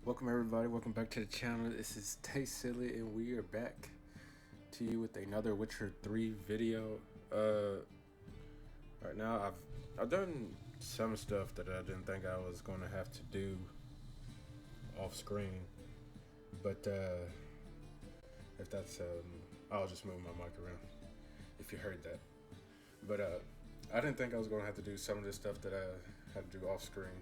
Welcome everybody, welcome back to the channel. This is Tay Silly and we are back to you with another Witcher 3 video. Right now I've done some stuff that I didn't think I was gonna have to do off screen. But if that's I'll just move my mic around if you heard that. But I didn't think I was gonna have to do some of this stuff that I had to do off screen.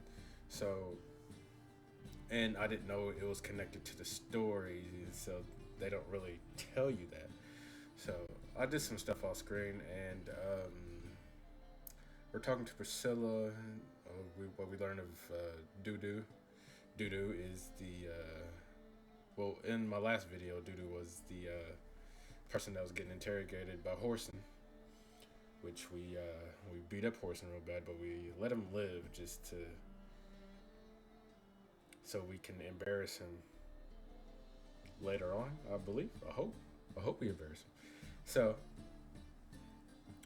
And I didn't know it was connected to the story, so they don't really tell you that. So I did some stuff off screen, and we're talking to Priscilla. What we learned of Dudu. Dudu is the well, in my last video, Dudu was the person that was getting interrogated by Horson, which we beat up Horson real bad, but we let him live just to so we can embarrass him later on, I believe. I hope we embarrass him. So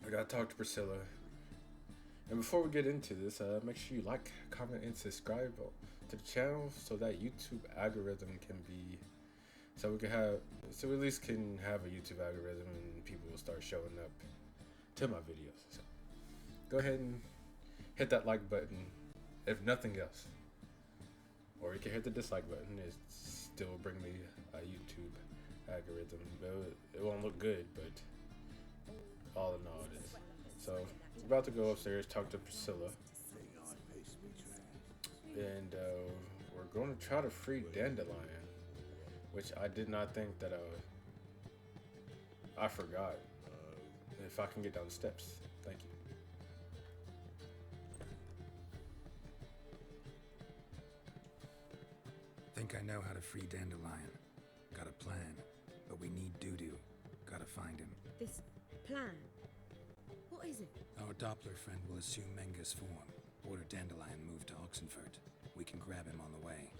I gotta talk to Priscilla. And before we get into this, make sure you like, comment, and subscribe to the channel so that YouTube algorithm can be so we at least can have a YouTube algorithm and people will start showing up to my videos. So go ahead and hit that like button if nothing else. Or you can hit the dislike button. It still will bring me a YouTube algorithm. It won't look good, but all in all it is. So, we're about to go upstairs, talk to Priscilla. And we're going to try to free Dandelion, which I did not think that I forgot. If I can get down the steps. Thank you. Think I know how to free Dandelion. Got a plan, but we need Dudu. Gotta find him. This plan? What is it? Our Doppler friend will assume Menga's form. Order Dandelion moved to Oxenfurt. We can grab him on the way.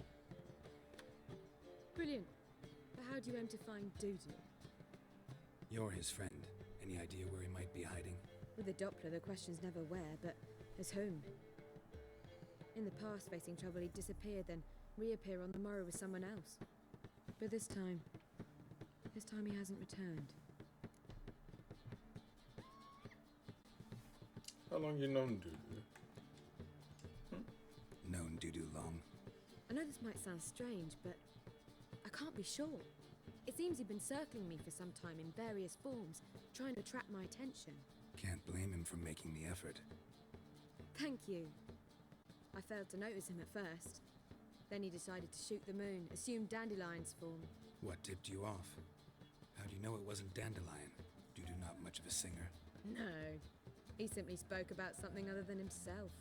Brilliant. But how do you aim to find Dudu? You're his friend. Any idea where he might be hiding? With the Doppler, the question's never where, but as whom? In the past, facing trouble, he'd disappear, then reappear on the morrow with someone else. But this time he hasn't returned. How long you known Dudu? Known Dudu long. I know this might sound strange, but I can't be sure. It seems he'd been circling me for some time in various forms, trying to attract my attention. Can't blame him for making the effort. Thank you. I failed to notice him at first. Then he decided to shoot the moon, assume Dandelion's form. What tipped you off? How do you know it wasn't Dandelion? Dudu not much of a singer. No, he simply spoke about something other than himself.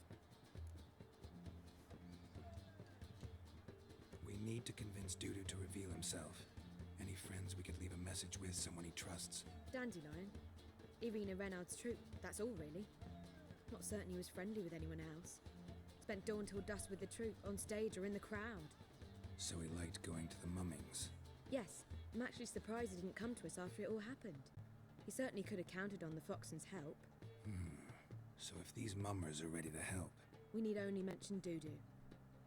We need to convince Dudu to reveal himself. Any friends we could leave a message with, someone he trusts. Dandelion? Irina Reynard's troupe, that's all really. Not certain he was friendly with anyone else. Spent dawn till dusk with the troupe, on stage or in the crowd. So he liked going to the mummings. Yes, I'm actually surprised he didn't come to us after it all happened. He certainly could have counted on the Foxen's help. So if these mummers are ready to help... We need only mention Dudu.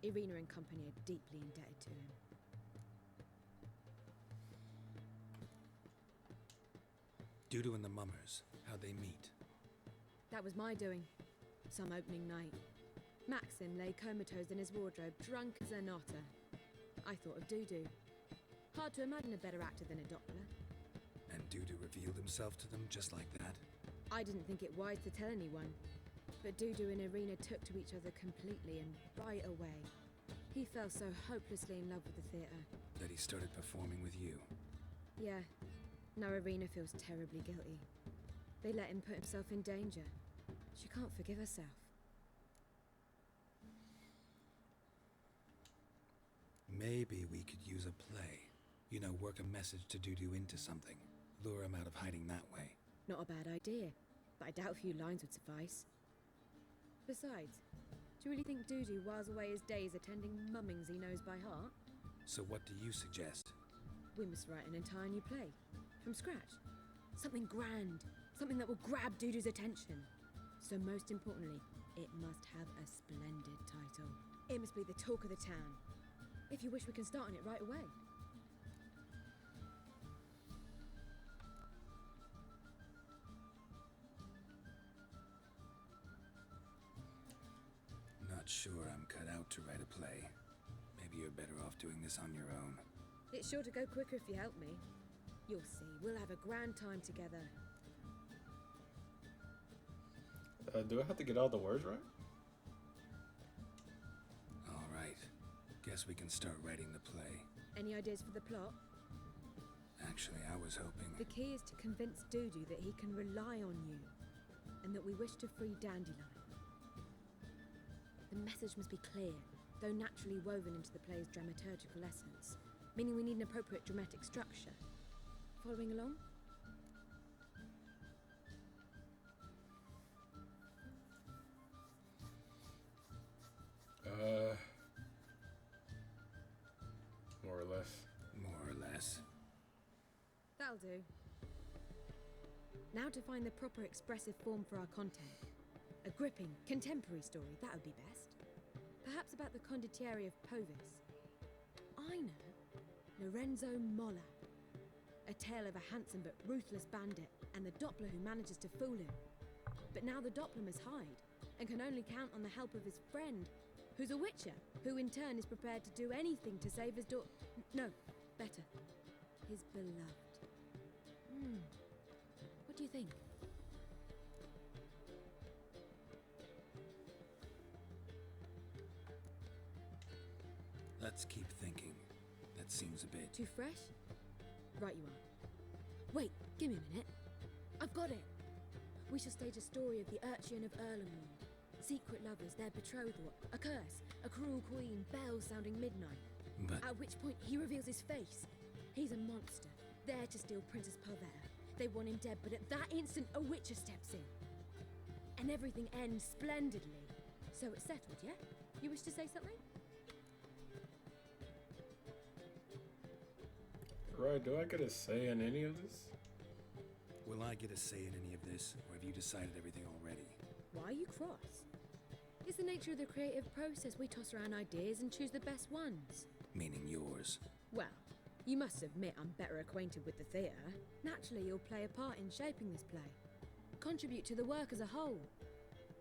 Irina and company are deeply indebted to him. Dudu and the mummers, how'd they meet? That was my doing. Some opening night. Maxim lay comatose in his wardrobe, drunk as an otter. I thought of Dudu. Hard to imagine a better actor than a Doppler. And Dudu revealed himself to them just like that? I didn't think it wise to tell anyone. But Dudu and Irina took to each other completely and right away. He fell so hopelessly in love with the theatre. That he started performing with you? Yeah. Now Irina feels terribly guilty. They let him put himself in danger. She can't forgive herself. Maybe we could use a play. You know, work a message to Dudu into something. Lure him out of hiding that way. Not a bad idea, but I doubt a few lines would suffice. Besides, do you really think Dudu whiles away his days attending mummings he knows by heart? So what do you suggest? We must write an entire new play. From scratch. Something grand. Something that will grab Dudu's attention. So most importantly, it must have a splendid title. It must be the talk of the town. If you wish, we can start on it right away. Not sure I'm cut out to write a play. Maybe you're better off doing this on your own. It's sure to go quicker if you help me. You'll see, we'll have a grand time together. Do I have to get all the words right? All right. Guess we can start writing the play. Any ideas for the plot? Actually, I was hoping... The key is to convince Dudu that he can rely on you, and that we wish to free Dandelion. The message must be clear, though naturally woven into the play's dramaturgical essence, meaning we need an appropriate dramatic structure. Following along? More or less. More or less. That'll do. Now to find the proper expressive form for our content. A gripping, contemporary story, that would be best. Perhaps about the condottieri of Povis. I know. Lorenzo Molla. A tale of a handsome but ruthless bandit and the Doppler who manages to fool him. But now the Doppler must hide and can only count on the help of his friend, who's a witcher, who in turn is prepared to do anything to save his daughter. No, better. His beloved. What do you think? Let's keep thinking. That seems a bit... Too fresh? Right you are. Wait, give me a minute. I've got it. We shall stage a story of the Urchin of Erlenwood. Secret lovers, their betrothal, a curse, a cruel queen, bells sounding midnight. But... At which point he reveals his face. He's a monster, there to steal Princess Pavera. They want him dead, but at that instant a witcher steps in. And everything ends splendidly. So it's settled, yeah? You wish to say something? Right, do I get a say in any of this? Will I get a say in any of this, or have you decided everything already? Why are you cross? It's the nature of the creative process. We toss around ideas and choose the best ones. Meaning yours. Well, you must admit I'm better acquainted with the theatre. Naturally, you'll play a part in shaping this play. Contribute to the work as a whole.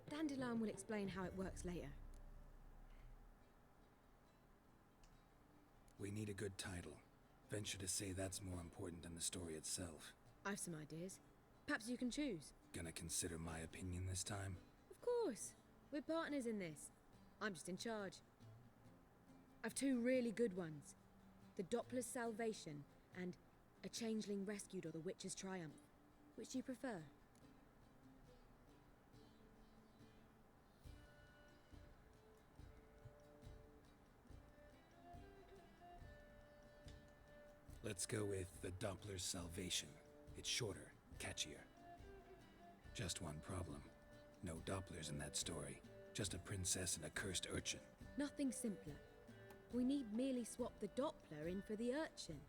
Dandelion will explain how it works later. We need a good title. Venture to say that's more important than the story itself. I've some ideas. Perhaps you can choose. Gonna consider my opinion this time? Of course. We're partners in this. I'm just in charge. I've two really good ones. The Doppler's Salvation and A Changeling Rescued or the Witch's Triumph. Which do you prefer? Let's go with The Doppler's Salvation. It's shorter, catchier. Just one problem. No Dopplers in that story. Just a princess and a cursed urchin. Nothing simpler. We need merely swap the Doppler in for the urchin.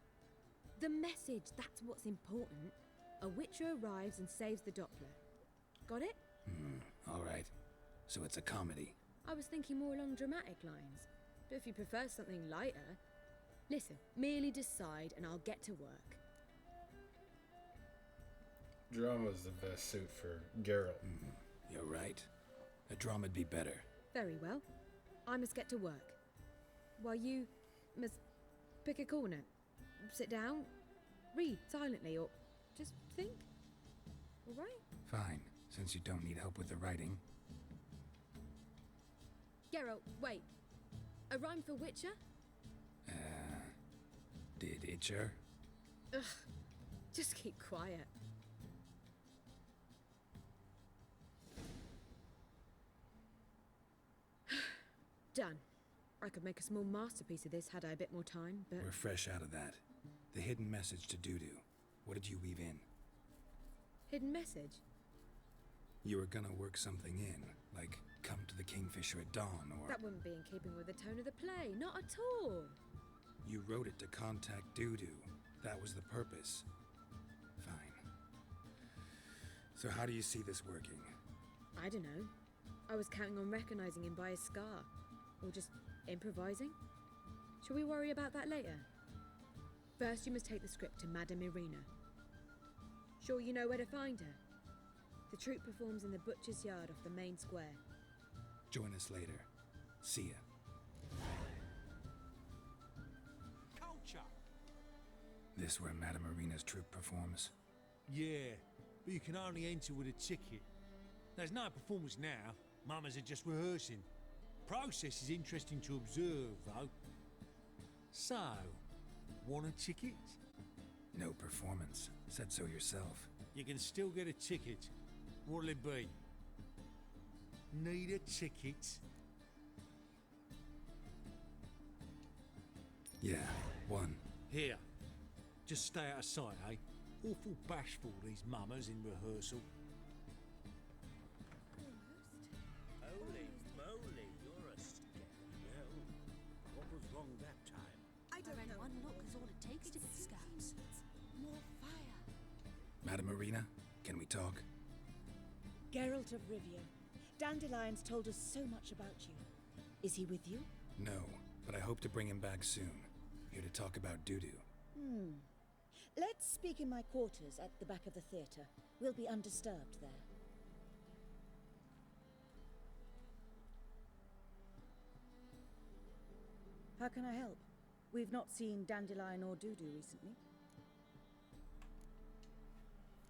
The message, that's what's important. A witcher arrives and saves the Doppler. Got it? All right. So it's a comedy. I was thinking more along dramatic lines. But if you prefer something lighter... Listen, merely decide and I'll get to work. Drama's the best suit for Geralt. You're right. A drama'd be better. Very well. I must get to work. While you must pick a corner. Sit down, read silently, or just think. All right? Fine, since you don't need help with the writing. Geralt, wait. A rhyme for Witcher? Did Itcher? Ugh. Just keep quiet. Done. I could make a small masterpiece of this had I a bit more time, but... We're fresh out of that. The hidden message to Dudu. What did you weave in? Hidden message? You were gonna work something in, like come to the Kingfisher at dawn, or... That wouldn't be in keeping with the tone of the play, not at all. You wrote it to contact Dudu. That was the purpose. Fine. So how do you see this working? I don't know. I was counting on recognizing him by his scar. Or just improvising. Shall we worry about that later? First, you must take the script to Madame Irina. Sure you know where to find her? The troupe performs in the butcher's yard off the main square. Join us later. See ya. Culture! This where Madame Irina's troupe performs? Yeah, but you can only enter with a ticket. There's no performance now. Mamas are just rehearsing. Process is interesting to observe, though. So, want a ticket? No performance. Said so yourself. You can still get a ticket. What'll it be? Need a ticket? Yeah, one. Here. Just stay out of sight, eh? Awful bashful, these mamas in rehearsal. Holy moly, you're a scary girl. What was wrong that time? I read one look is all it takes to be scouts. More fire. Madame Irina, can we talk? Geralt of Rivia. Dandelion's told us so much about you. Is he with you? No, but I hope to bring him back soon. Here to talk about Dudu. Let's speak in my quarters at the back of the theatre. We'll be undisturbed there. How can I help? We've not seen Dandelion or Dudu recently.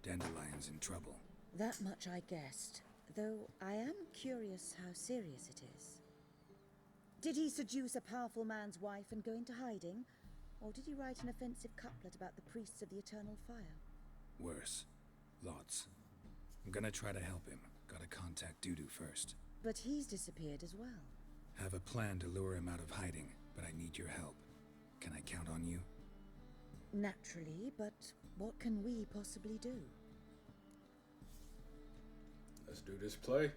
Dandelion's in trouble. That much I guessed, though I am curious how serious it is. Did he seduce a powerful man's wife and go into hiding? Or did he write an offensive couplet about the priests of the eternal fire? Worse. Lots. I'm gonna try to help him. Gotta contact Dudu first. But he's disappeared as well. Have a plan to lure him out of hiding, but I need your help. Can I count on you? Naturally, but what can we possibly do? Let's do this play.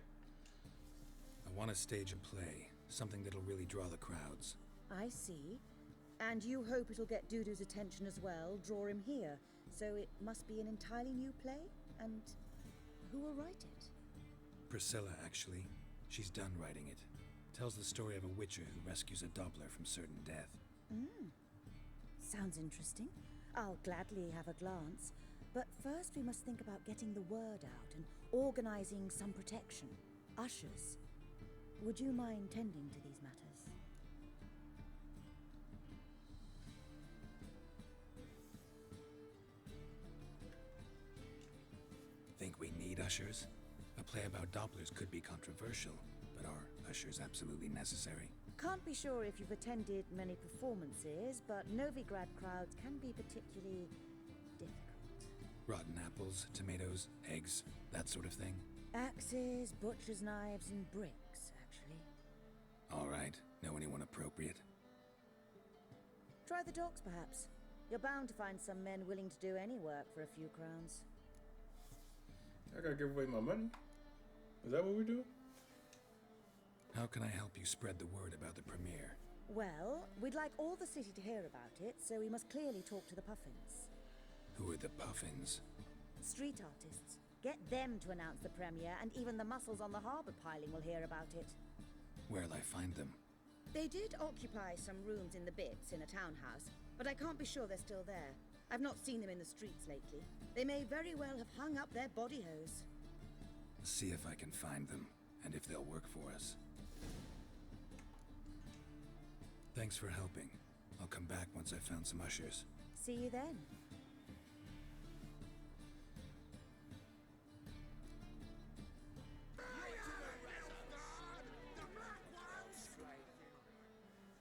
I want to stage a play. Something that'll really draw the crowds. I see. And you hope it'll get Dudu's attention as well, draw him here. So it must be an entirely new play? And who will write it? Priscilla, actually. She's done writing it. Tells the story of a witcher who rescues a Doppler from certain death. Sounds interesting. I'll gladly have a glance. But first we must think about getting the word out and organizing some protection. Ushers. Would you mind tending to these matters? Think we need ushers? A play about Dopplers could be controversial, but are ushers absolutely necessary? Can't be sure if you've attended many performances, but Novigrad crowds can be particularly difficult. Rotten apples, tomatoes, eggs, that sort of thing? Axes, butcher's knives, and bricks, actually. All right. Know anyone appropriate? Try the docks, perhaps. You're bound to find some men willing to do any work for a few crowns. I gotta give away my money. Is that what we do? How can I help you spread the word about the premiere? Well, we'd like all the city to hear about it, so we must clearly talk to the Puffins. Who are the Puffins? Street artists. Get them to announce the premiere, and even the muscles on the harbour piling will hear about it. Where'll I find them? They did occupy some rooms in the Bits in a townhouse, but I can't be sure they're still there. I've not seen them in the streets lately. They may very well have hung up their body hose. See if I can find them, and if they'll work for us. Thanks for helping. I'll come back once I've found some ushers. See you then.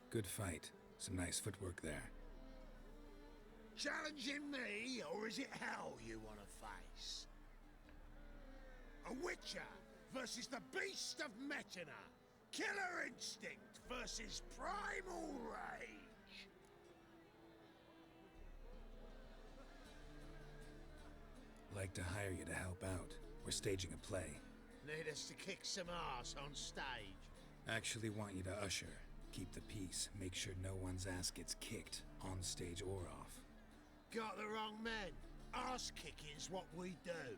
Good fight. Some nice footwork there. Challenging me, or is it hell you want to face? A Witcher versus the Beast of Metina. Killer instinct versus primal rage. Like to hire you to help out. We're staging a play. Need us to kick some ass on stage. Actually want you to usher. Keep the peace. Make sure no one's ass gets kicked, on stage or off. Got the wrong men. Ass kicking's what we do.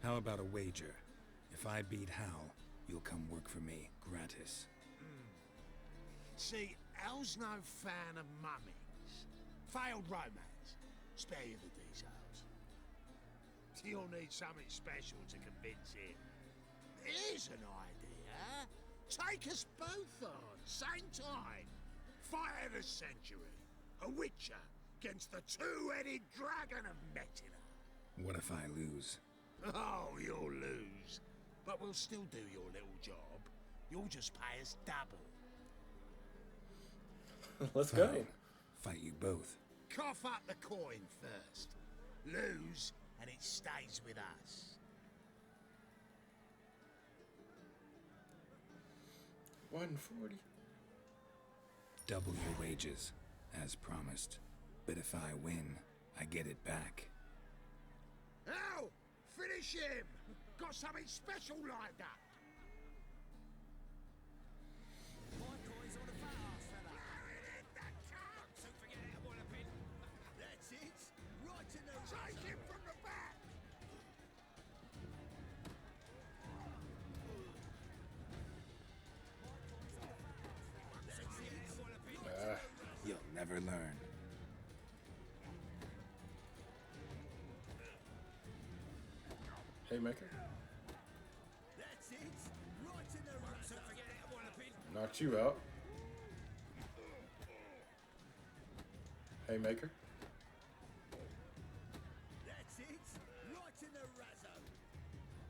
How about a wager? If If I beat Hal, you'll come work for me, gratis. See, Al's no fan of mummies. Failed romance. Spare you the details. You'll need something special to convince him. Here's an idea. Take us both on, same time. Fight of the century. A witcher against the two-headed dragon of Metina. What if I lose? Oh, you'll lose. But we'll still do your little job. You'll just pay us double. Let's go. Fine. Fight you both. Cough up the coin first. Lose, and it stays with us. $140. Double your wages, as promised. But if I win, I get it back. Al! Finish him! Got something special lined up. That's it. Right in the Take him from the back! You'll never learn. Haymaker. That's it. Right in the razor. Knocked you out. Haymaker. That's it. Right in the razor.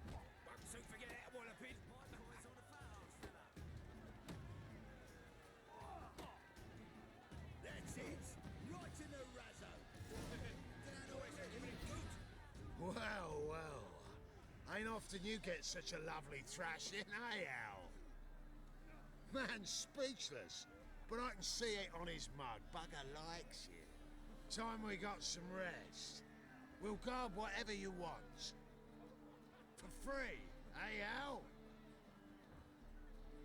Won't soon forget that walloping. That's it. Right in the razor. Well, well. Ain't often you get such a lovely thrashing, eh, Al? Man's speechless, but I can see it on his mug. Bugger likes you. Time we got some rest. We'll guard whatever you want. For free, eh, Al?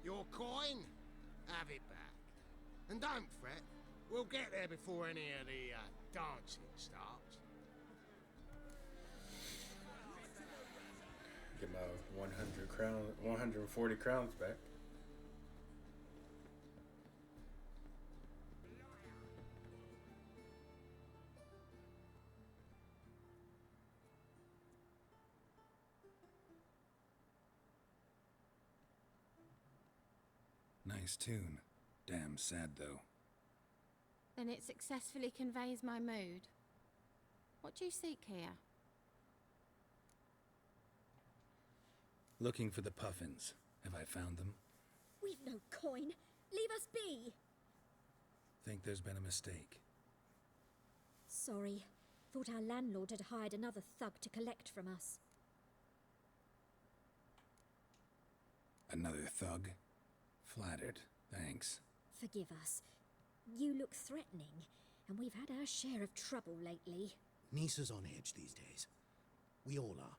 Your coin? Have it back. And don't fret, we'll get there before any of the dancing starts. Get my 140 crowns back. Nice tune. Damn sad, though. Then it successfully conveys my mood. What do you seek here? Looking for the puffins. Have I found them? We've no coin. Leave us be. Think there's been a mistake. Sorry. Thought our landlord had hired another thug to collect from us. Another thug? Flattered. Thanks. Forgive us. You look threatening, and we've had our share of trouble lately. Nisa's on edge these days. We all are.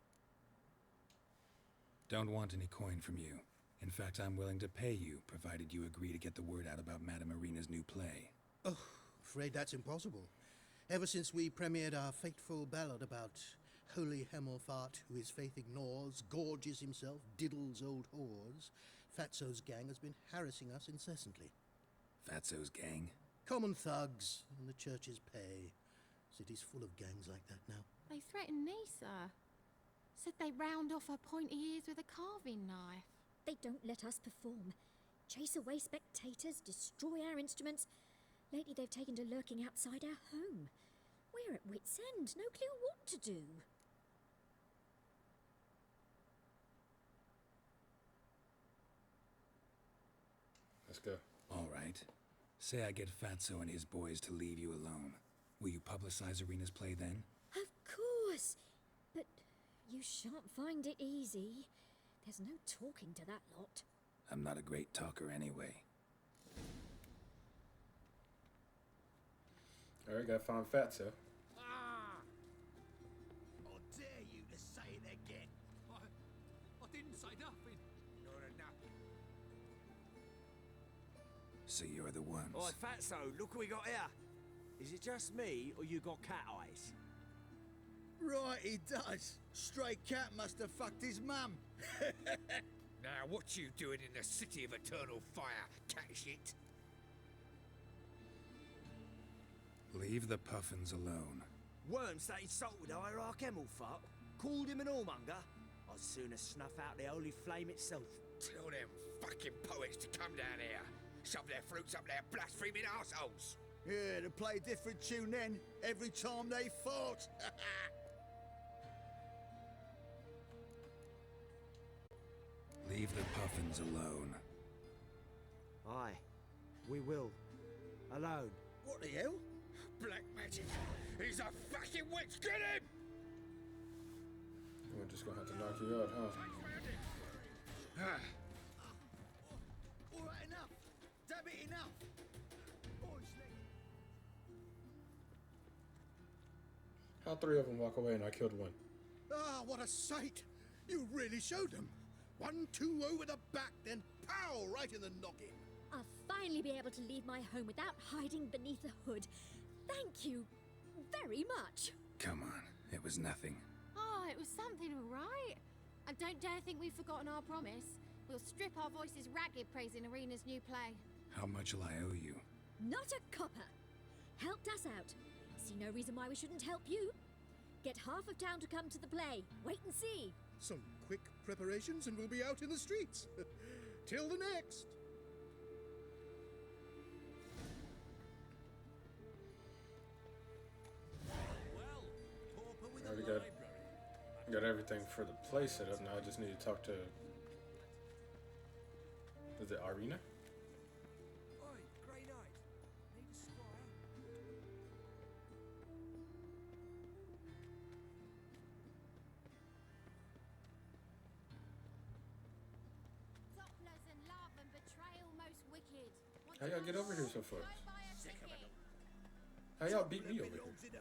Don't want any coin from you. In fact, I'm willing to pay you, provided you agree to get the word out about Madame Irina's new play. Oh, afraid that's impossible. Ever since we premiered our fateful ballad about Holy Hemelfart, who his faith ignores, gorges himself, diddles old whores, Fatso's gang has been harassing us incessantly. Fatso's gang? Common thugs in the church's pay. City's full of gangs like that now. They threatened Nisa. Said they round off her pointy ears with a carving knife. They don't let us perform. Chase away spectators, destroy our instruments. Lately they've taken to lurking outside our home. We're at wit's end, no clue what to do. Let's go. All right. Say I get Fatso and his boys to leave you alone. Will you publicize Irina's play then? Of course. But you shan't find it easy. There's no talking to that lot. I'm not a great talker anyway. Alright, gotta find Fatso. Ah! I dare you to say it again. I didn't say nothing. Not enough. So you're the ones. Oi, Fatso, look what we got here. Is it just me, or you got cat eyes? Right, he does. Stray cat must have fucked his mum. Now, what you doing in the city of eternal fire, cat shit? Leave the puffins alone. Worms that insulted Hierarch Emelfart, called him an whoremonger. I'd sooner snuff out the holy flame itself. Tell them fucking poets to come down here. Shove their fruits up their blaspheming arseholes. Yeah, to play a different tune then, every time they fought. Leave the puffins alone. Aye, we will. Alone. What the hell? Black magic. He's a fucking witch. Get him! We're just gonna have to knock you out, huh? All right, enough. Damn it, enough. How three of them walk away and I killed one? Ah, what a sight! You really showed them. 1, 2 over the back, then pow, right in the noggin. I'll finally be able to leave my home without hiding beneath a hood. Thank you very much. Come on, it was nothing. Oh, it was something, all right. And don't dare think we've forgotten our promise. We'll strip our voices ragged praising Arena's new play. How much will I owe you? Not a copper. Helped us out. See no reason why we shouldn't help you. Get half of town to come to the play. Wait and see. Some quick preparations and we'll be out in the streets. Till the next. I already got everything for the play set up. Now I just need to talk to. Is it Arena? Oi, Grey Knight. Need a squire? Dopplers and love and betrayal most wicked. Want How y'all get over here so fast? Go buy a ticket. How y'all beat me over here? Did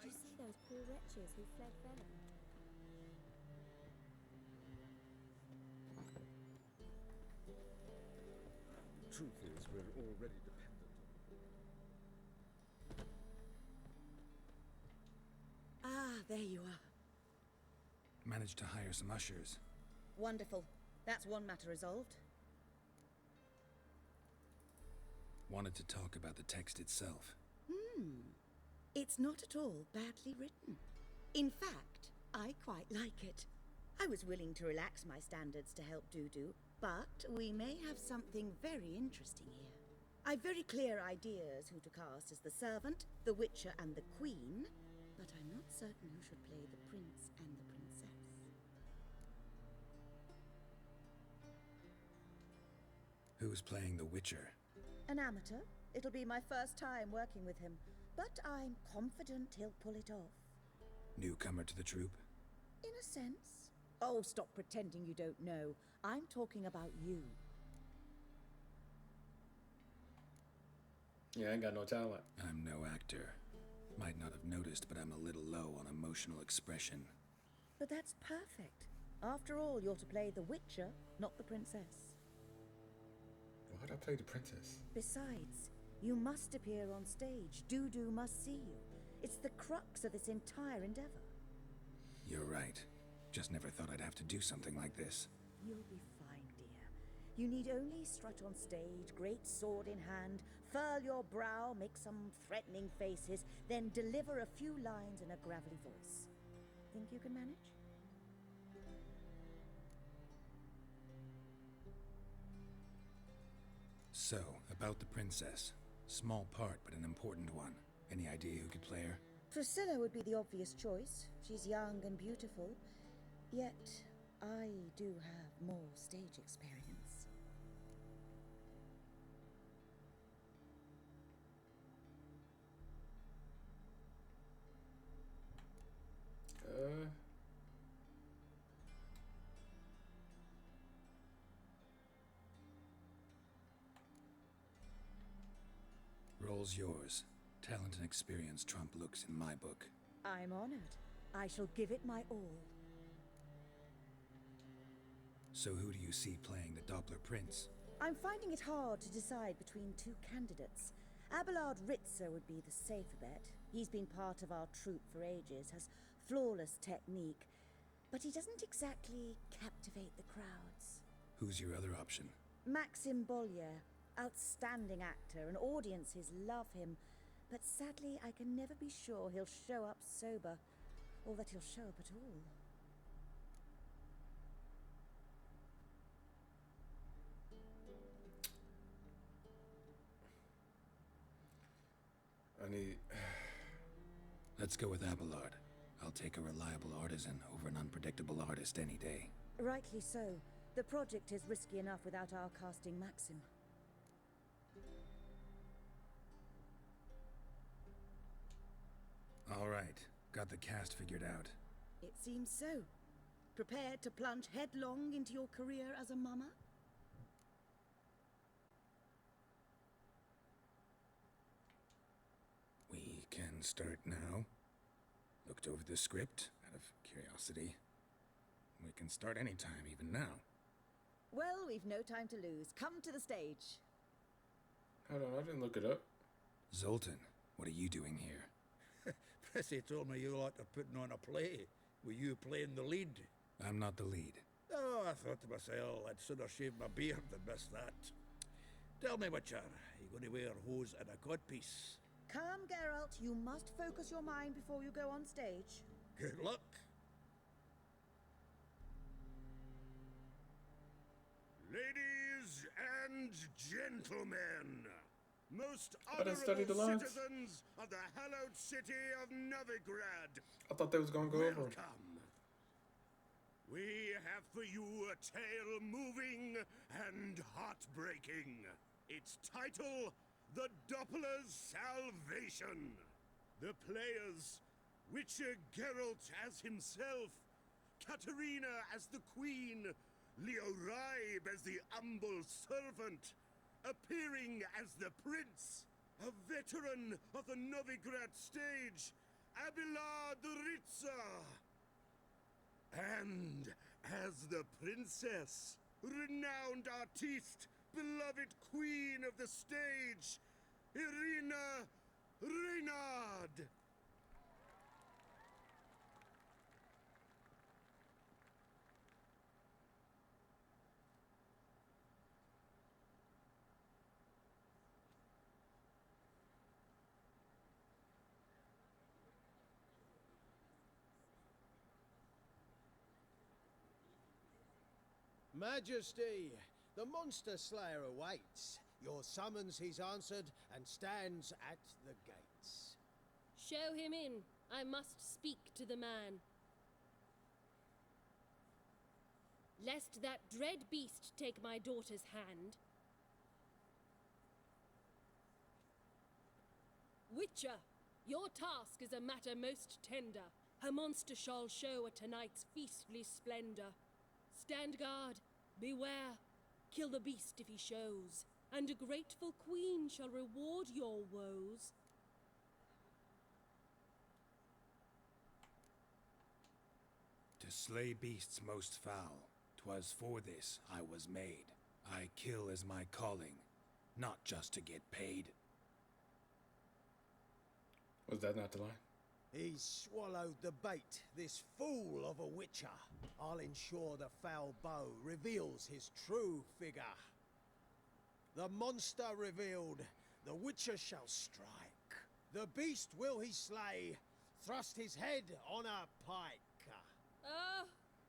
you see those poor wretches who fled venom? Truth is, we're already dependent on Ah, there you are. Managed to hire some ushers. Wonderful. That's one matter resolved. Wanted to talk about the text itself. It's not at all badly written. In fact, I quite like it. I was willing to relax my standards to help Dudu, but we may have something very interesting here. I've very clear ideas who to cast as the servant, the witcher, and the queen, but I'm not certain who should play the prince and the princess. Who's playing the Witcher? An amateur. It'll be my first time working with him, but I'm confident he'll pull it off. Newcomer to the troupe? In a sense. Oh, stop pretending you don't know. I'm talking about you. Yeah, I ain't got no talent. I'm no actor. Might not have noticed, but I'm a little low on emotional expression. But that's perfect. After all, you're to play the Witcher, not the princess. Why'd I play the princess? Besides, you must appear on stage. Dudu must see you. It's the crux of this entire endeavor. You're right. Just never thought I'd have to do something like this. You'll be fine, dear. You need only strut on stage, great sword in hand, furl your brow, make some threatening faces, then deliver a few lines in a gravelly voice. Think you can manage? So, about the princess. Small part, but an important one. Any idea who could play her? Priscilla would be the obvious choice. She's young and beautiful. Yet, I do have more stage experience. Role's yours. Talent and experience trump looks in my book. I'm honored. I shall give it my all. So who do you see playing the Doppler Prince? I'm finding it hard to decide between two candidates. Abelard Ritzer would be the safer bet. He's been part of our troupe for ages, has flawless technique, but he doesn't exactly captivate the crowds. Who's your other option? Maxim Bollier, outstanding actor, and audiences love him, but sadly I can never be sure he'll show up sober, or that he'll show up at all. I need... Let's go with Abelard. I'll take a reliable artisan over an unpredictable artist any day. Rightly so. The project is risky enough without our casting Maxim. All right, got the cast figured out. It seems so. Prepared to plunge headlong into your career as a mama? We can start now. Looked over the script, out of curiosity. We can start anytime, even now. Well, we've no time to lose. Come to the stage. Hold on, I didn't look it up. Zoltan, what are you doing here? Prissy told me you like to putting on a play. Were you playing the lead? I'm not the lead. Oh, I thought to myself, I'd sooner shave my beard than miss that. Tell me, Witcher, are you going to wear hose and a codpiece? Come, Geralt. You must focus your mind before you go on stage. Good luck. Ladies and gentlemen, most study the honorable lines. citizens of the hallowed city of Novigrad, I thought they was gonna go over. welcome. We have for you a tale moving and heartbreaking. Its title, The Doppler's Salvation. The players, Witcher Geralt as himself, Katerina as the queen, Leo Raib as the humble servant, appearing as the prince, a veteran of the Novigrad stage, Abelard the Ritza. And as the princess, renowned artiste, beloved queen of the stage, Irina Reynard. Majesty, the monster slayer awaits. Your summons he's answered and stands at the gates. Show him in. I must speak to the man. Lest that dread beast take my daughter's hand. Witcher, your task is a matter most tender. Her monster shall show at tonight's feastly splendor. Stand guard, beware, kill the beast if he shows, and a grateful queen shall reward your woes. To slay beasts most foul, 'twas for this I was made. I kill as my calling, not just to get paid. Was that not the line? He's swallowed the bait, this fool of a witcher. I'll ensure the foul bow reveals his true figure. The monster revealed, the witcher shall strike. The beast will he slay, thrust his head on a pike. Ah,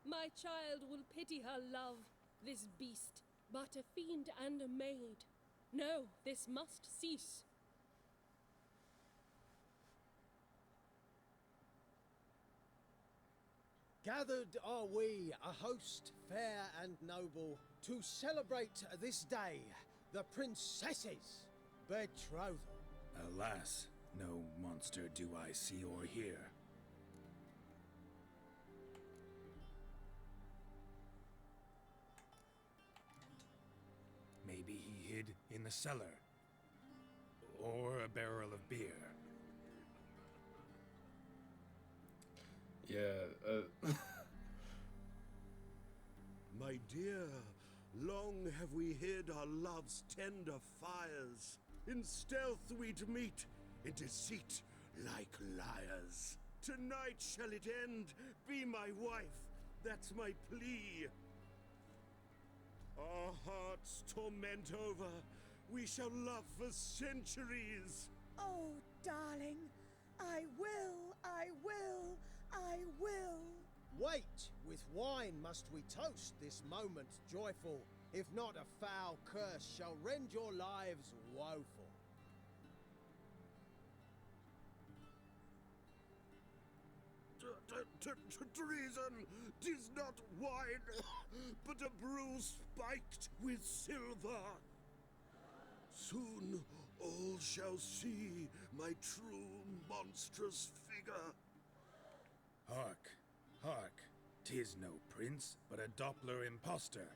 my child will pity her love, this beast, but a fiend and a maid. No, this must cease. Gathered are we, a host fair and noble, to celebrate this day, the princess's betrothal. Alas, no monster do I see or hear. Maybe he hid in the cellar. Or a barrel of beer. Yeah, My dear, long have we hid our love's tender fires. In stealth we'd meet, in deceit like liars. Tonight shall it end. Be my wife. That's my plea. Our hearts torment over. We shall love for centuries. Oh, darling, I will, I will, I will. Wait, with wine must we toast this moment joyful. If not, a foul curse shall rend your lives woeful. Treason! 'Tis not wine, but a brew spiked with silver. Soon all shall see my true monstrous figure. Hark, hark. 'Tis no prince, but a Doppler impostor.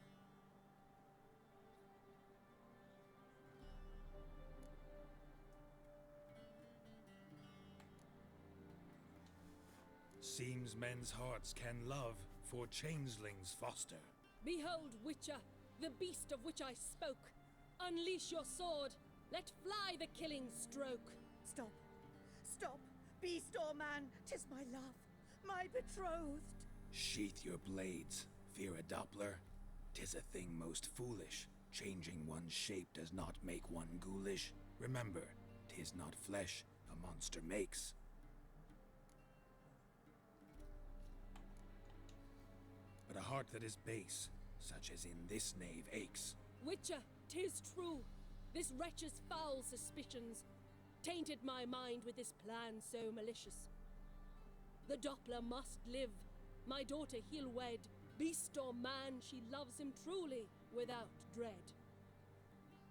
Seems men's hearts can love, for changelings foster. Behold, Witcher, the beast of which I spoke. Unleash your sword. Let fly the killing stroke. Stop. Stop. Beast or man, 'tis my love, my betrothed. Sheath your blades, fear a Doppler. 'Tis a thing most foolish. Changing one's shape does not make one ghoulish. Remember, 'tis not flesh a monster makes. But a heart that is base, such as in this knave aches. Witcher, 'tis true. This wretch's foul suspicions tainted my mind with this plan so malicious. The Doppler must live. My daughter he'll wed. Beast or man, she loves him truly, without dread.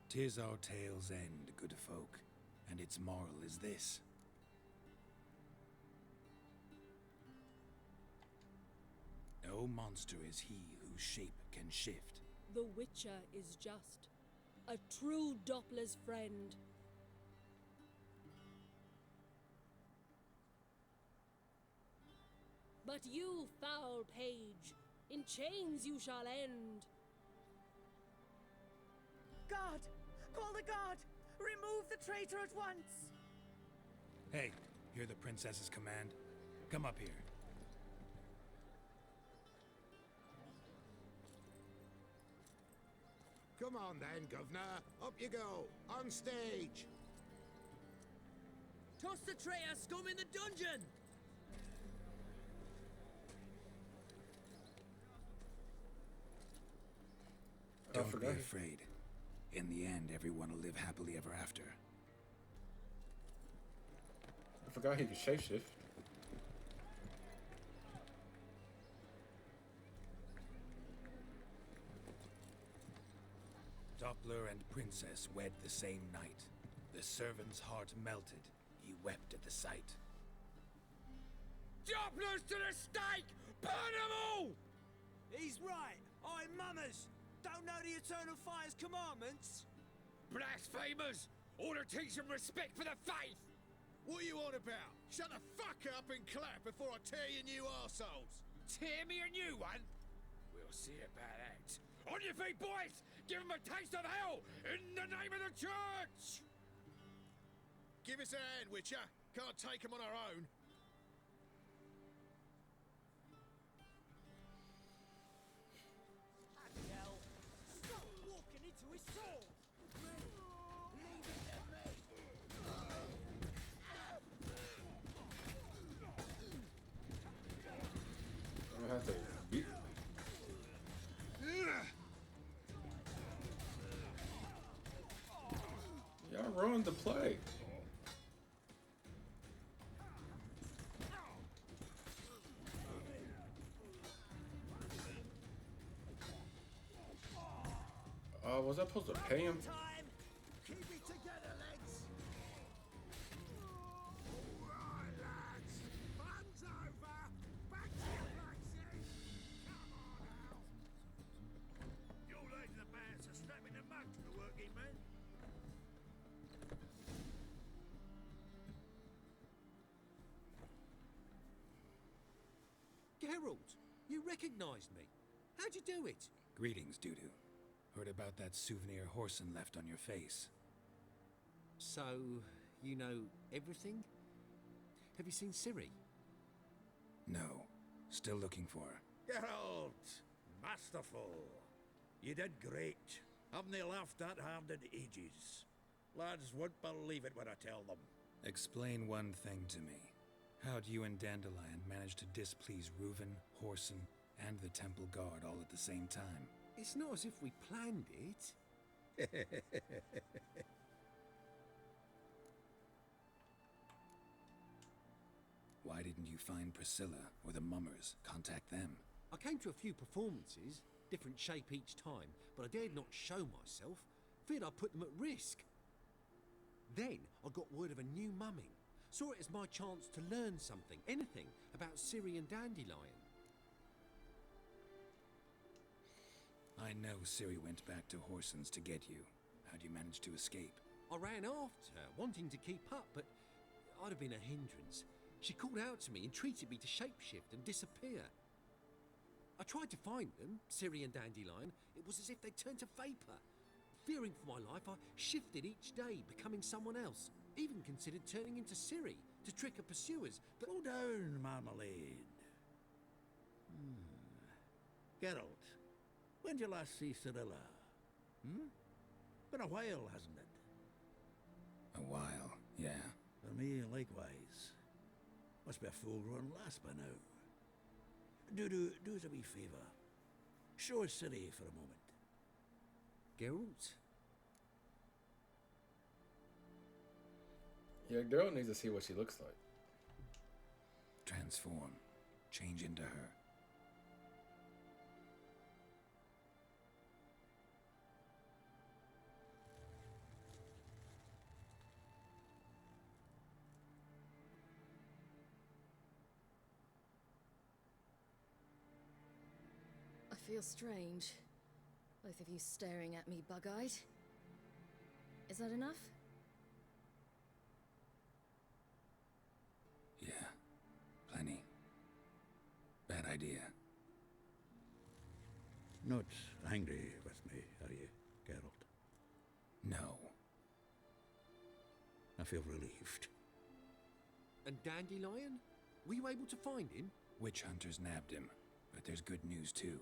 'Tis our tale's end, good folk, and its moral is this. No monster is he whose shape can shift. The Witcher is just a true Doppler's friend. But you, foul page, in chains you shall end. Guard! Call the guard! Remove the traitor at once! Hey, hear the princess's command? Come up here. Come on then, Governor. Up you go. On stage. Toss the traitor scum in the dungeon! Don't be afraid. In the end, everyone will live happily ever after. I forgot he could shapeshift. Doppler and princess wed the same night. The servant's heart melted. He wept at the sight. Dopplers to the stake! Burn them all! He's right. I'm mummers. Don't know the Eternal Fire's commandments? Blasphemers! Order teach them respect for the faith! What are you on about? Shut the fuck up and clap before I tear your new arseholes. Tear me a new one? We'll see about that. On your feet, boys! Give them a taste of hell in the name of the church! Give us a hand, Witcher. Can't take them on our own. Hell, stop walking into his sword! Leave it to me! I'm gonna have to beat. Y'all ruined the play. Was I supposed to pay him? Keep it together, lads. All right, lads. Fun's over. Back to your places. Come on out. Your ladies are bad, so strap in the mug to the working man. Geralt, you recognized me. How'd you do it? Greetings, Dudu. Heard about that souvenir Horson left on your face. So, you know everything? Have you seen Ciri? No. Still looking for her. Geralt! Masterful! You did great. Haven't they laughed that hard in ages? Lads won't believe it when I tell them. Explain one thing to me. How'd you and Dandelion manage to displease Reuven, Whoreson, and the Temple Guard all at the same time? It's not as if we planned it. Why didn't you find Priscilla or the Mummers? Contact them. I came to a few performances, different shape each time, but I dared not show myself. Feared I'd put them at risk. Then I got word of a new mumming. Saw it as my chance to learn something, anything, about Ciri and Dandelion. I know Ciri went back to Whoreson's to get you. How'd you manage to escape? I ran after her, wanting to keep up, but I'd have been a hindrance. She called out to me, entreated me to shapeshift and disappear. I tried to find them, Ciri and Dandelion. It was as if they turned to vapour. Fearing for my life, I shifted each day, becoming someone else. Even considered turning into Ciri to trick her pursuers, but... Slow down, Marmalade. Geralt, when did you last see Cirilla? Been a while, hasn't it? A while, yeah. For me, likewise. Must be a full-grown lass by now. Do us a wee favour. Show us Ciri for a moment. Geralt? Your girl needs to see what she looks like. Transform. Change into her. I feel strange. Both of you staring at me bug-eyed. Is that enough? Yeah. Plenty. Bad idea. Not angry with me, are you, Geralt? No. I feel relieved. And Dandelion? Were you able to find him? Witch hunters nabbed him, but there's good news too.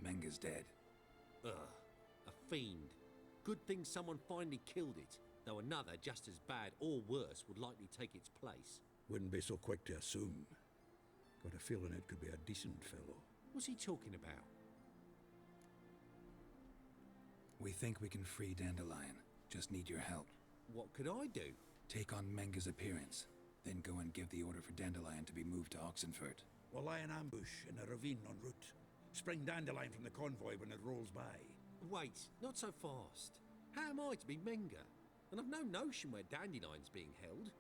Menga's dead. Ugh, a fiend. Good thing someone finally killed it, though another just as bad or worse would likely take its place. Wouldn't be so quick to assume. Got a feeling it could be a decent fellow. What's he talking about? We think we can free Dandelion. Just need your help. What could I do? Take on Menga's appearance, then go and give the order for Dandelion to be moved to Oxenfurt. We'll lie in ambush in a ravine en route. Spring Dandelion from the convoy when it rolls by. Wait, not so fast. How am I to be Menga? And I've no notion where Dandelion's being held.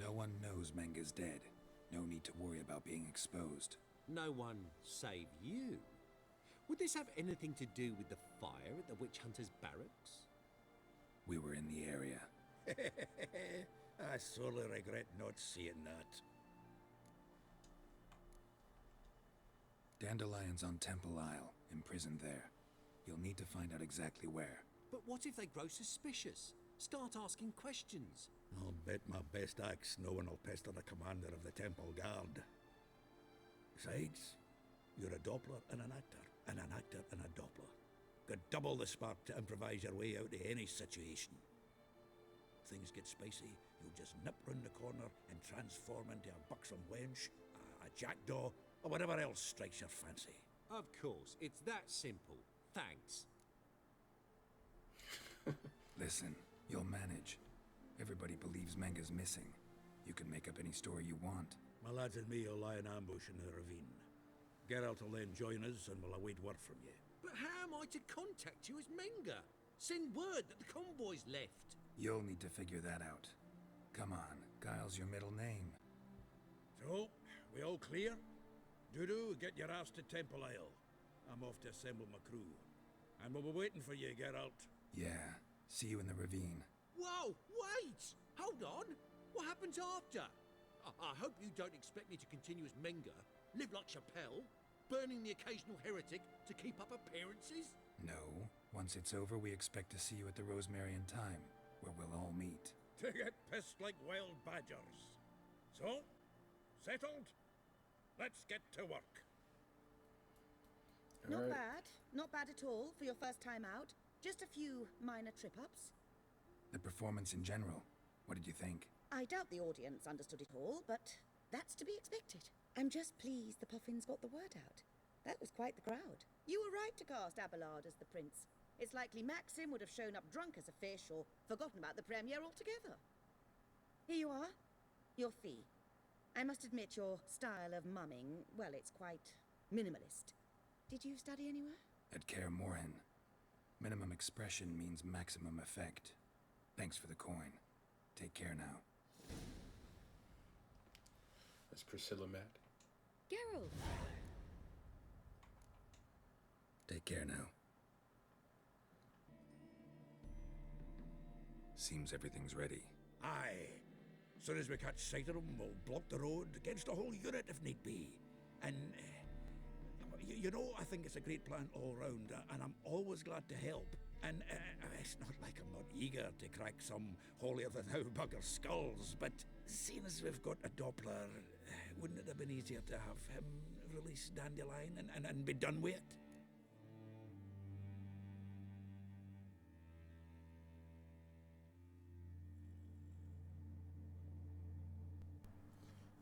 No one knows Menga's dead. No need to worry about being exposed. No one save you. Would this have anything to do with the fire at the witch hunter's barracks? We were in the area. I sorely regret not seeing that. Dandelion's on Temple Isle, imprisoned there. You'll need to find out exactly where. But what if they grow suspicious? Start asking questions? I'll bet my best axe no one will pester the commander of the Temple Guard. Besides, you're a Doppler and an actor and a Doppler. Got double the spark to improvise your way out of any situation. Things get spicy, you'll just nip round the corner and transform into a buxom wench, a jackdaw, or whatever else strikes your fancy. Of course, it's that simple. Thanks. Listen, you'll manage. Everybody believes Menga's missing. You can make up any story you want. My lads and me will lie in ambush in the ravine. Geralt will then join us and we'll await word from you. But how am I to contact you as Menga? Send word that the convoy's left. You'll need to figure that out. Come on, Guile's your middle name. So, we all clear? Dudu, get your ass to Temple Isle. I'm off to assemble my crew. And we'll be waiting for you, Geralt. Yeah, see you in the ravine. Whoa, wait! Hold on! What happens after? I hope you don't expect me to continue as Menga, live like Chappelle. burning the occasional heretic to keep up appearances? No. Once it's over, we expect to see you at the Rosemary in Time, where we'll all meet. To get pissed like wild badgers. So, settled? Let's get to work. Not bad. Not bad at all for your first time out. Just a few minor trip-ups. The performance in general, what did you think? I doubt the audience understood it all, but that's to be expected. I'm just pleased the Puffins got the word out. That was quite the crowd. You were right to cast Abelard as the prince. It's likely Maxim would have shown up drunk as a fish or forgotten about the premiere altogether. Here you are. Your fee. I must admit your style of mumming, well, it's quite minimalist. Did you study anywhere? At Kaer Morhen. Minimum expression means maximum effect. Thanks for the coin. Take care now. That's Priscilla mad. Geralt! Take care now. Seems everything's ready. Aye. Soon as we catch sight of them, we'll block the road against a whole unit if need be. And, you know, I think it's a great plan all round, and I'm always glad to help. And it's not like I'm not eager to crack some holier-than-thou bugger skulls, but seeing as we've got a Doppler, wouldn't it have been easier to have him release Dandelion and be done with it?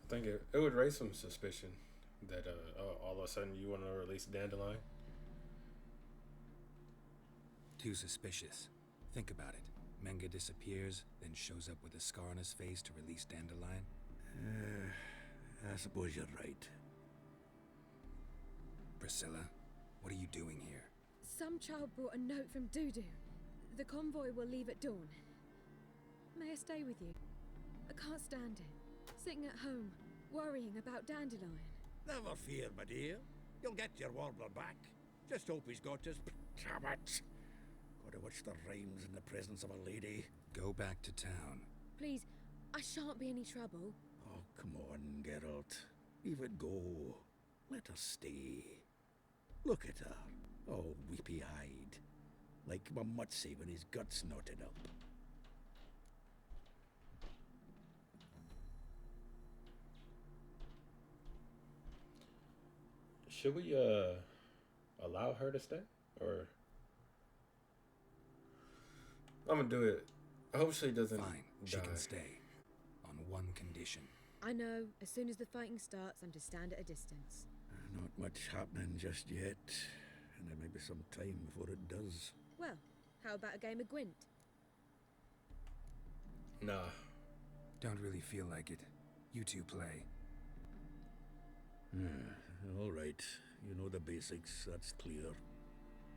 I think it would raise some suspicion that all of a sudden you want to release Dandelion. Too suspicious. Think about it. Menga disappears, then shows up with a scar on his face to release Dandelion. I suppose you're right. Priscilla, what are you doing here? Some child brought a note from Dudu. The convoy will leave at dawn. May I stay with you? I can't stand it. Sitting at home, worrying about Dandelion. Never fear, my dear. You'll get your warbler back. Just hope he's got his pajamas. Gotta watch the rhymes in the presence of a lady. Go back to town. Please, I shan't be any trouble. Oh, come on, Geralt. Leave it go. Let her stay. Look at her, all weepy-eyed. Like my mutsy when his guts knotted up. Should we allow her to stay, or I'm gonna do it. I hope she doesn't. Fine, she die. can stay. On one condition. I know, as soon as the fighting starts, I'm to stand at a distance. Not much happening just yet, and there may be some time before it does. Well, how about a game of Gwent? Nah. Don't really feel like it. You two play. All right. You know the basics, that's clear.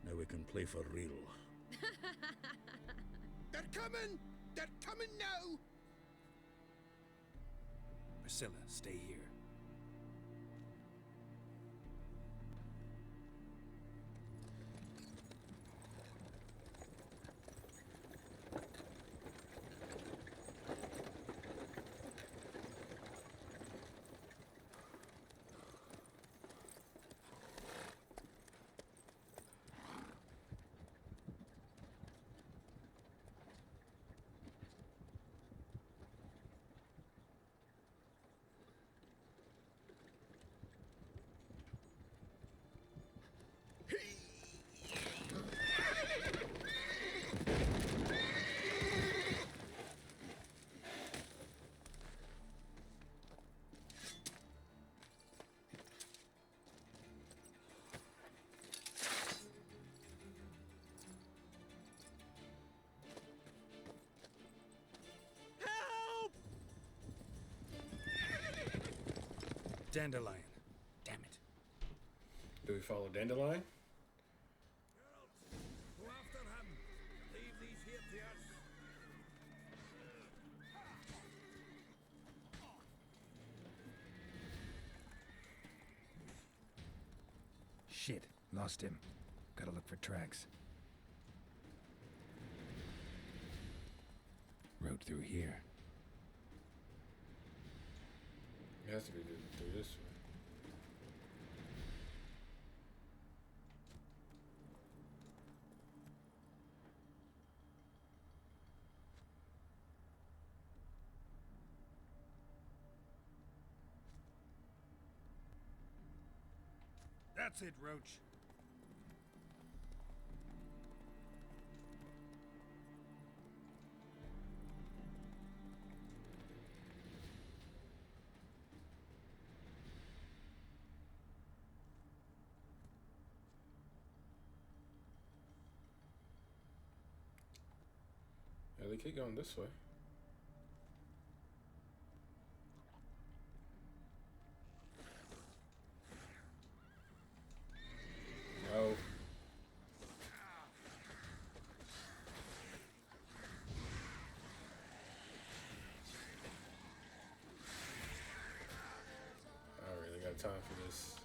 Now we can play for real. They're coming! They're coming now! Priscilla, stay here. Dandelion. Damn it. Do we follow Dandelion? Go after him. Leave these here to us. Shit, lost him. Gotta look for tracks. Road through here. It has to be through this way. That's it, Roach. Yeah, they keep going this way. No. I don't really got time for this.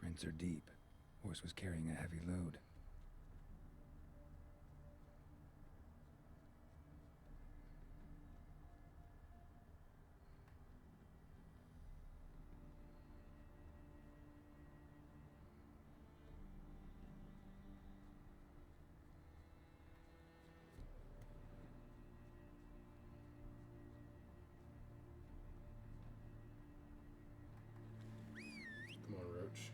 Prints are deep. Horse was carrying a heavy load. Come on, Roach.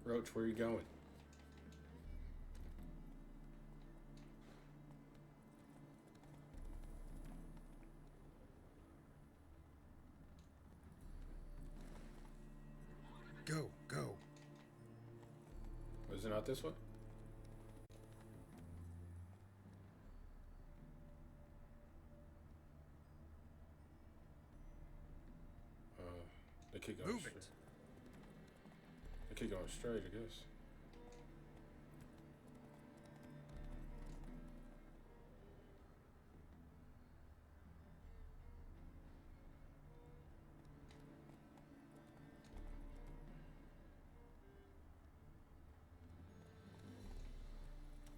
Roach, where are you going? Go. Was it not this way? They keep going Move straight. it. They keep going straight, I guess.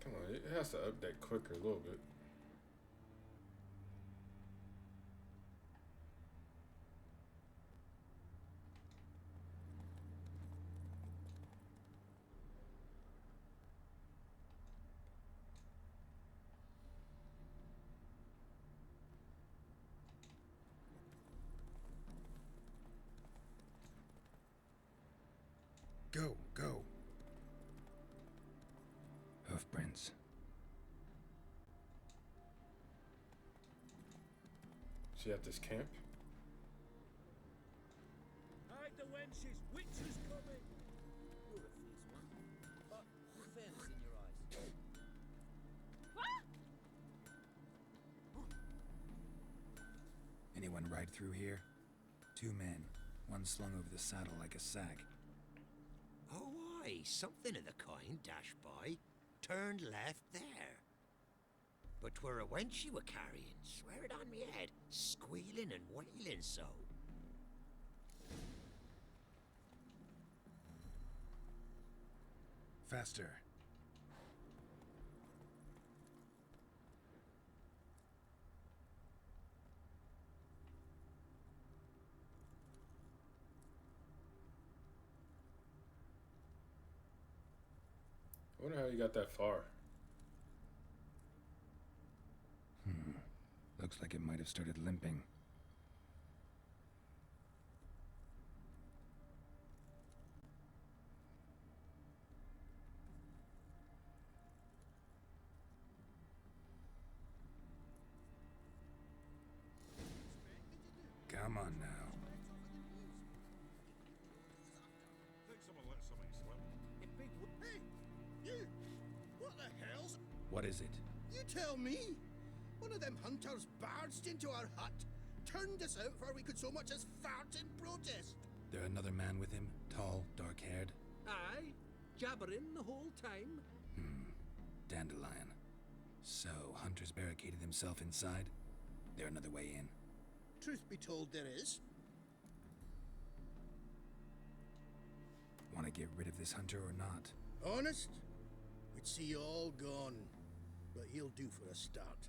Come on, it has to update quicker a little bit. Go. Hoof prints. See at this camp? Hide the wenches! Witches coming! You're a fierce one, but fairness in your eyes. Anyone ride through here? 2 men, one slung over the saddle like a sack. Oh, aye, something of the kind dashed by. Turned left there. But 'twere a wench you were carrying, swear it on me head, squealing and wailing so. Faster. I wonder how you got that far. Looks like it might have started limping. Come on now. Think someone let something slip? Hey, you! What the hell's... What is it? You tell me! One of them hunters barged into our hut, turned us out before we could so much as fart in protest. There another man with him? Tall, dark-haired? Aye, jabbering the whole time. Dandelion. So, Hunter's barricaded himself inside? There another way in? Truth be told, there is. Want to get rid of this hunter or not? Honest? We'd see you all gone. But he'll do for a start.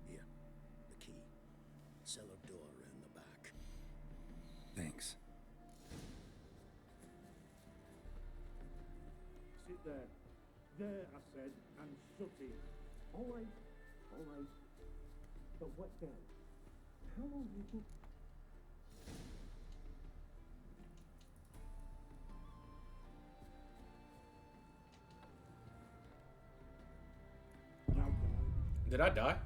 Here, the key. Cellar door around the back. Thanks. Sit there. There, I said, and shut it. All right. But what then? How long do you think... Did I die?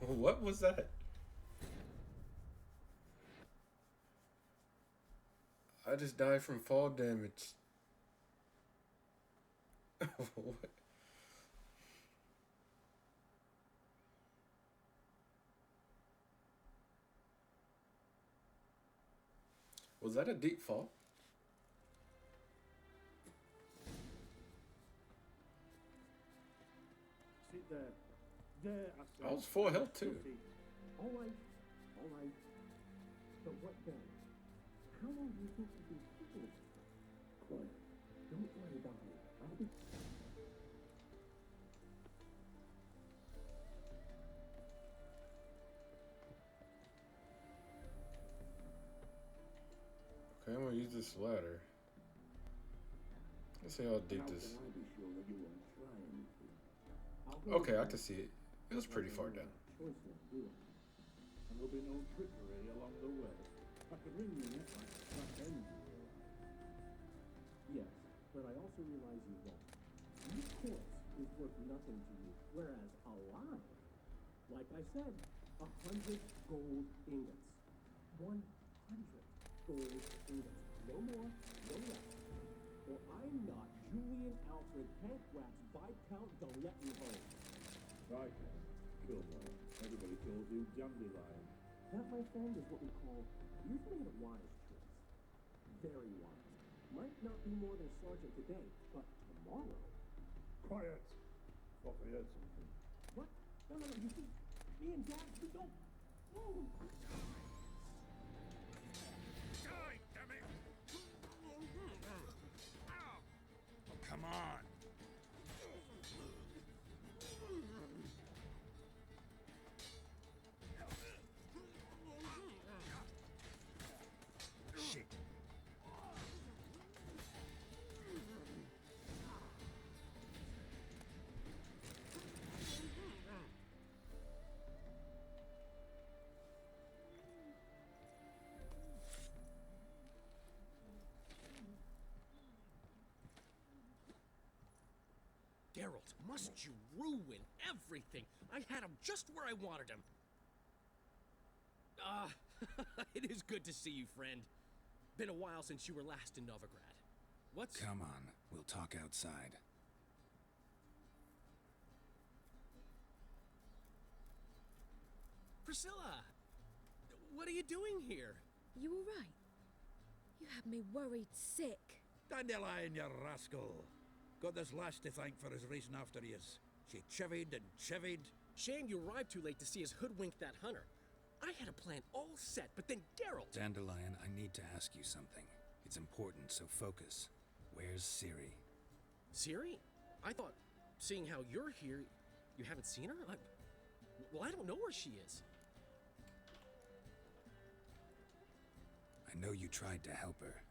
What was that? I just died from fall damage. What? Was that a deep fall? Sit there. There, I said. I was full health too. All right. But what then? How long do you think you've been keeping it? Quiet. Don't worry about me. I'll be... Okay, I'm gonna use this ladder. Let's see how deep this. Okay, I can see it. It was pretty far down. And there'll be no trickery along the way. I could ring you like that end, you realize. Yes, but I also realize you won't. This corpse is worth nothing to you, whereas alive, like I said, 100 gold ingots. 100 gold ingots. No more, no less. Or I'm not Julian Alfred Pancrat's Viscount Dandelion. Right. Kill more. Everybody calls you Dandelion. That, my friend, is what we call, you've made a wise choice. Very wise. Might not be more than a sergeant today, but tomorrow... Quiet! Thought I heard something. What? No, you see, me and Dad, we don't... Oh. Die, damn it! Come on! Shit. Geralt, must you ruin everything? I had him just where I wanted him. It is good to see you, friend. Been a while since you were last in Novigrad. What's... Come on, we'll talk outside. Priscilla! What are you doing here? You all right? You had me worried sick. Dandelion, you rascal. Got this lass to thank for his racing after yous. She chivied and chivied. Shame you arrived too late to see us hoodwink that hunter. I had a plan all set, but then Geralt... Dandelion, I need to ask you something. It's important, so focus. Where's Ciri? Ciri? I thought, seeing how you're here, you haven't seen her? Well, I don't know where she is. I know you tried to help her.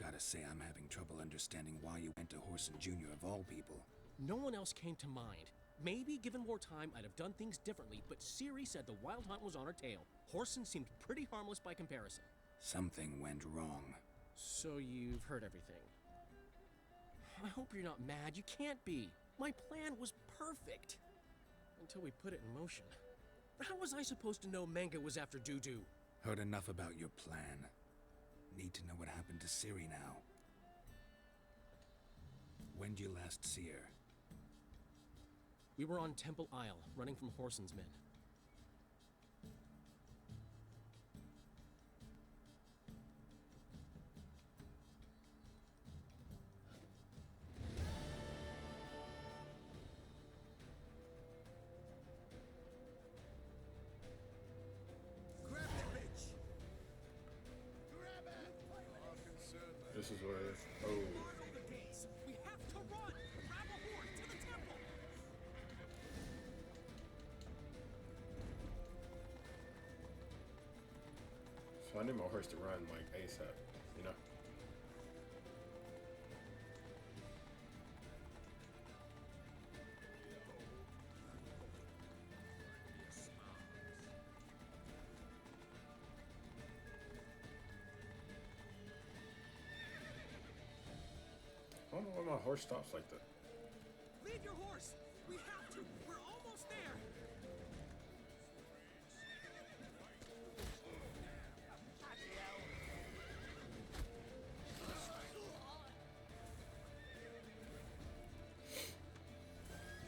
Gotta say, I'm having trouble understanding why you went to Horson Jr. of all people. No one else came to mind. Maybe, given more time, I'd have done things differently, but Ciri said the Wild Hunt was on her tail. Horson seemed pretty harmless by comparison. Something went wrong. So you've heard everything. I hope you're not mad. You can't be. My plan was perfect. Until we put it in motion. How was I supposed to know Manga was after Dudu? Heard enough about your plan. Need to know what happened to Ciri now. When'd you last see her? We were on Temple Isle, running from Horson's men. This is where Well, I need my horse to run like ASAP, you know? I don't know why my horse stops like that. Leave your horse! We have to! We're almost there!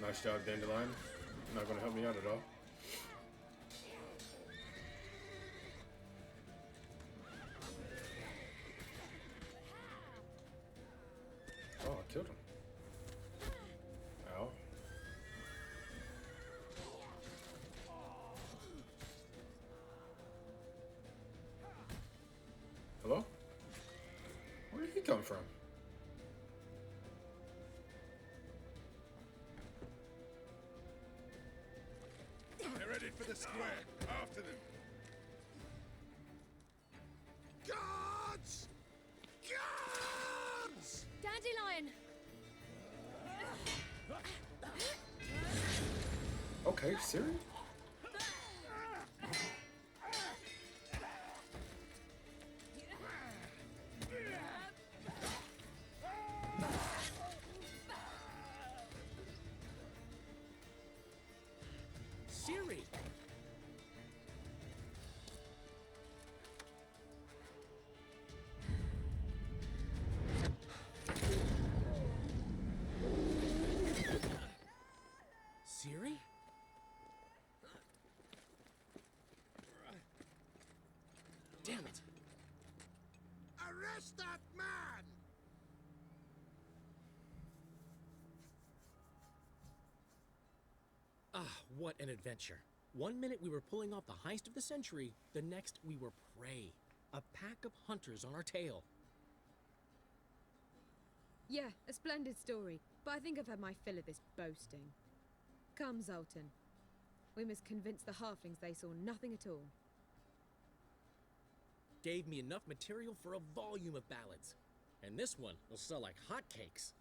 Nice job, Dandelion. Not gonna help me out at all. Oh, I killed him. Ow. Hello? Where did he come from? They're headed for the square. After them. Guards! Guards! Dandelion! Okay, Siri? Siri! Siri? Damn it! Arrest that man! Ah, what an adventure. One minute we were pulling off the heist of the century, the next we were prey. A pack of hunters on our tail. Yeah, a splendid story, but I think I've had my fill of this boasting. Come, Zoltan. We must convince the halflings they saw nothing at all. Gave me enough material for a volume of ballads. And this one will sell like hotcakes.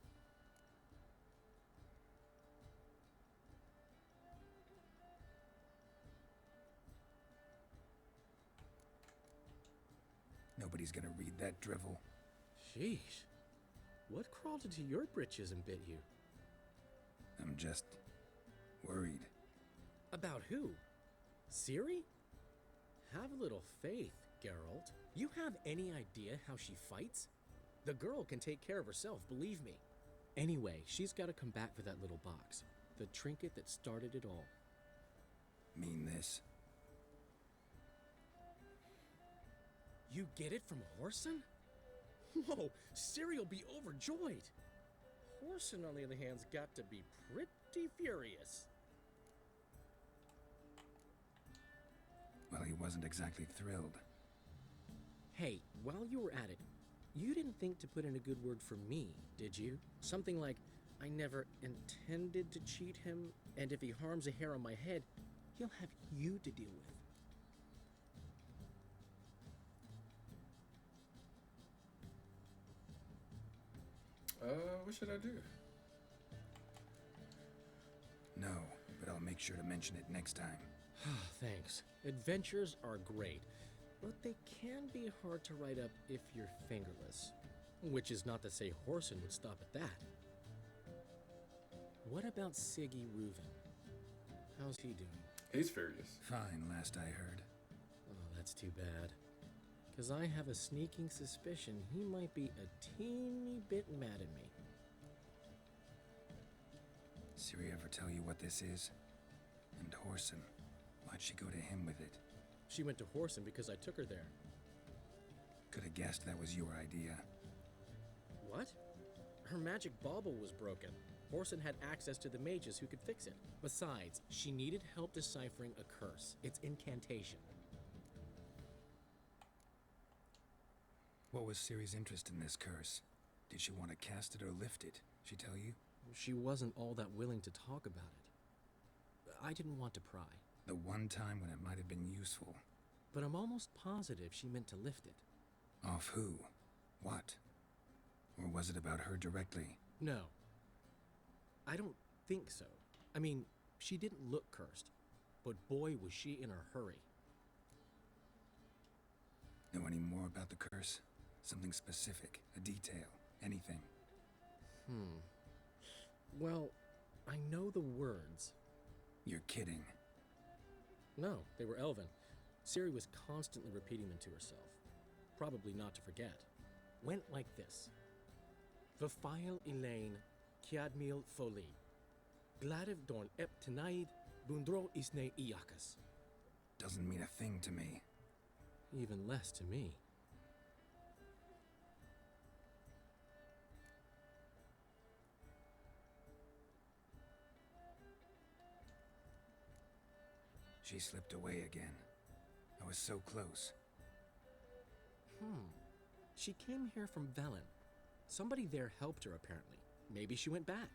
Nobody's gonna read that drivel. Sheesh. What crawled into your britches and bit you? I'm just worried. About who? Ciri? Have a little faith, Geralt. You have any idea how she fights? The girl can take care of herself, believe me. Anyway, she's got to come back for that little box. The trinket that started it all. Mean this? You get it from Whoreson? Whoa, Ciri'll be overjoyed. Whoreson, on the other hand's got to be pretty furious. Well, he wasn't exactly thrilled. Hey, while you were at it, you didn't think to put in a good word for me, did you? Something like, I never intended to cheat him, and if he harms a hair on my head, he'll have you to deal with. What should I do? No, but I'll make sure to mention it next time. Thanks. Adventures are great, but they can be hard to write up if you're fingerless. Which is not to say Whoreson would stop at that. What about Siggy Reuven? How's he doing? He's furious. Fine, last I heard. Oh, that's too bad. Because I have a sneaking suspicion he might be a teeny bit mad at me. Ciri ever tell you what this is? And Whoreson, why'd she go to him with it? She went to Whoreson because I took her there. Could have guessed that was your idea. What? Her magic bauble was broken. Whoreson had access to the mages who could fix it. Besides, she needed help deciphering a curse. It's incantation. What was Ciri's interest in this curse? Did she want to cast it or lift it? She tell you? She wasn't all that willing to talk about it. I didn't want to pry. The one time when it might have been useful. but I'm almost positive she meant to lift it. Off who? What? Or was it about her directly? No. I don't think so. I mean, she didn't look cursed, but boy was she in a hurry. Know any more about the curse? Something specific, a detail, anything? Well, I know the words. You're kidding. No, they were Elven. Ciri was constantly repeating them to herself. Probably not to forget. Went like this. Vafile Elaine, Kiadmil Foli. Gladiv Dorn Ep Tenaid, Bundro Isne Iakas. Doesn't mean a thing to me. Even less to me. She slipped away again. I was so close. She came here from Velen. Somebody there helped her, apparently. Maybe she went back.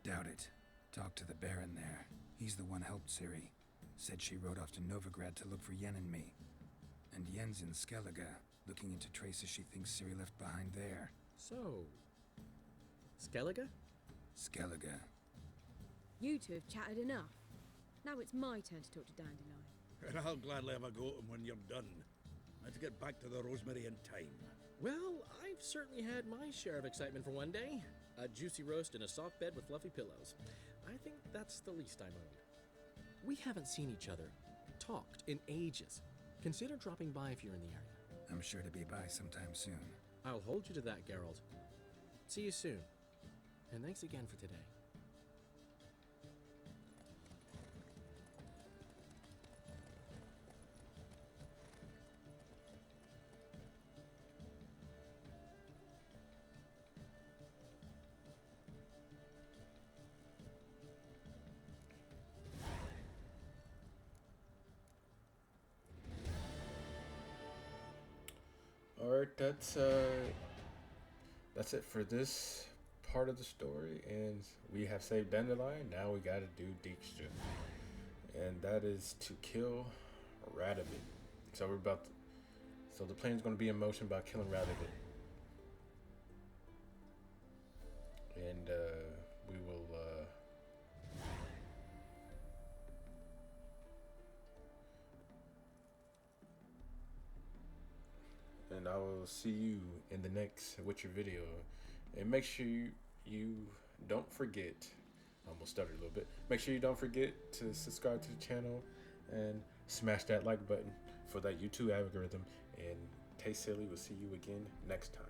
Doubt it. Talked to the Baron there. He's the one helped Ciri. Said she rode off to Novigrad to look for Yen and me. And Yen's in Skellige, looking into traces she thinks Ciri left behind there. So... Skellige? Skellige. You two have chatted enough. Now it's my turn to talk to Dandelion. And I'll gladly have a go at him when you're done. Let's get back to the Rosemary in time. Well, I've certainly had my share of excitement for one day. A juicy roast and a soft bed with fluffy pillows. I think that's the least I'm owed. We haven't seen each other, talked in ages. Consider dropping by if you're in the area. I'm sure to be by sometime soon. I'll hold you to that, Geralt. See you soon. And thanks again for today. Alright, that's it for this part of the story, and we have saved Dandelion. Now we gotta do Dijkstra, and that is to kill Radovid. So so the plan's gonna be in motion about killing Radovid, and we will and I will see you in the next Witcher video. And make sure you don't forget, I almost stuttered a little bit, make sure you don't forget to subscribe to the channel and smash that like button for that YouTube algorithm. And Tay Silly will see you again next time.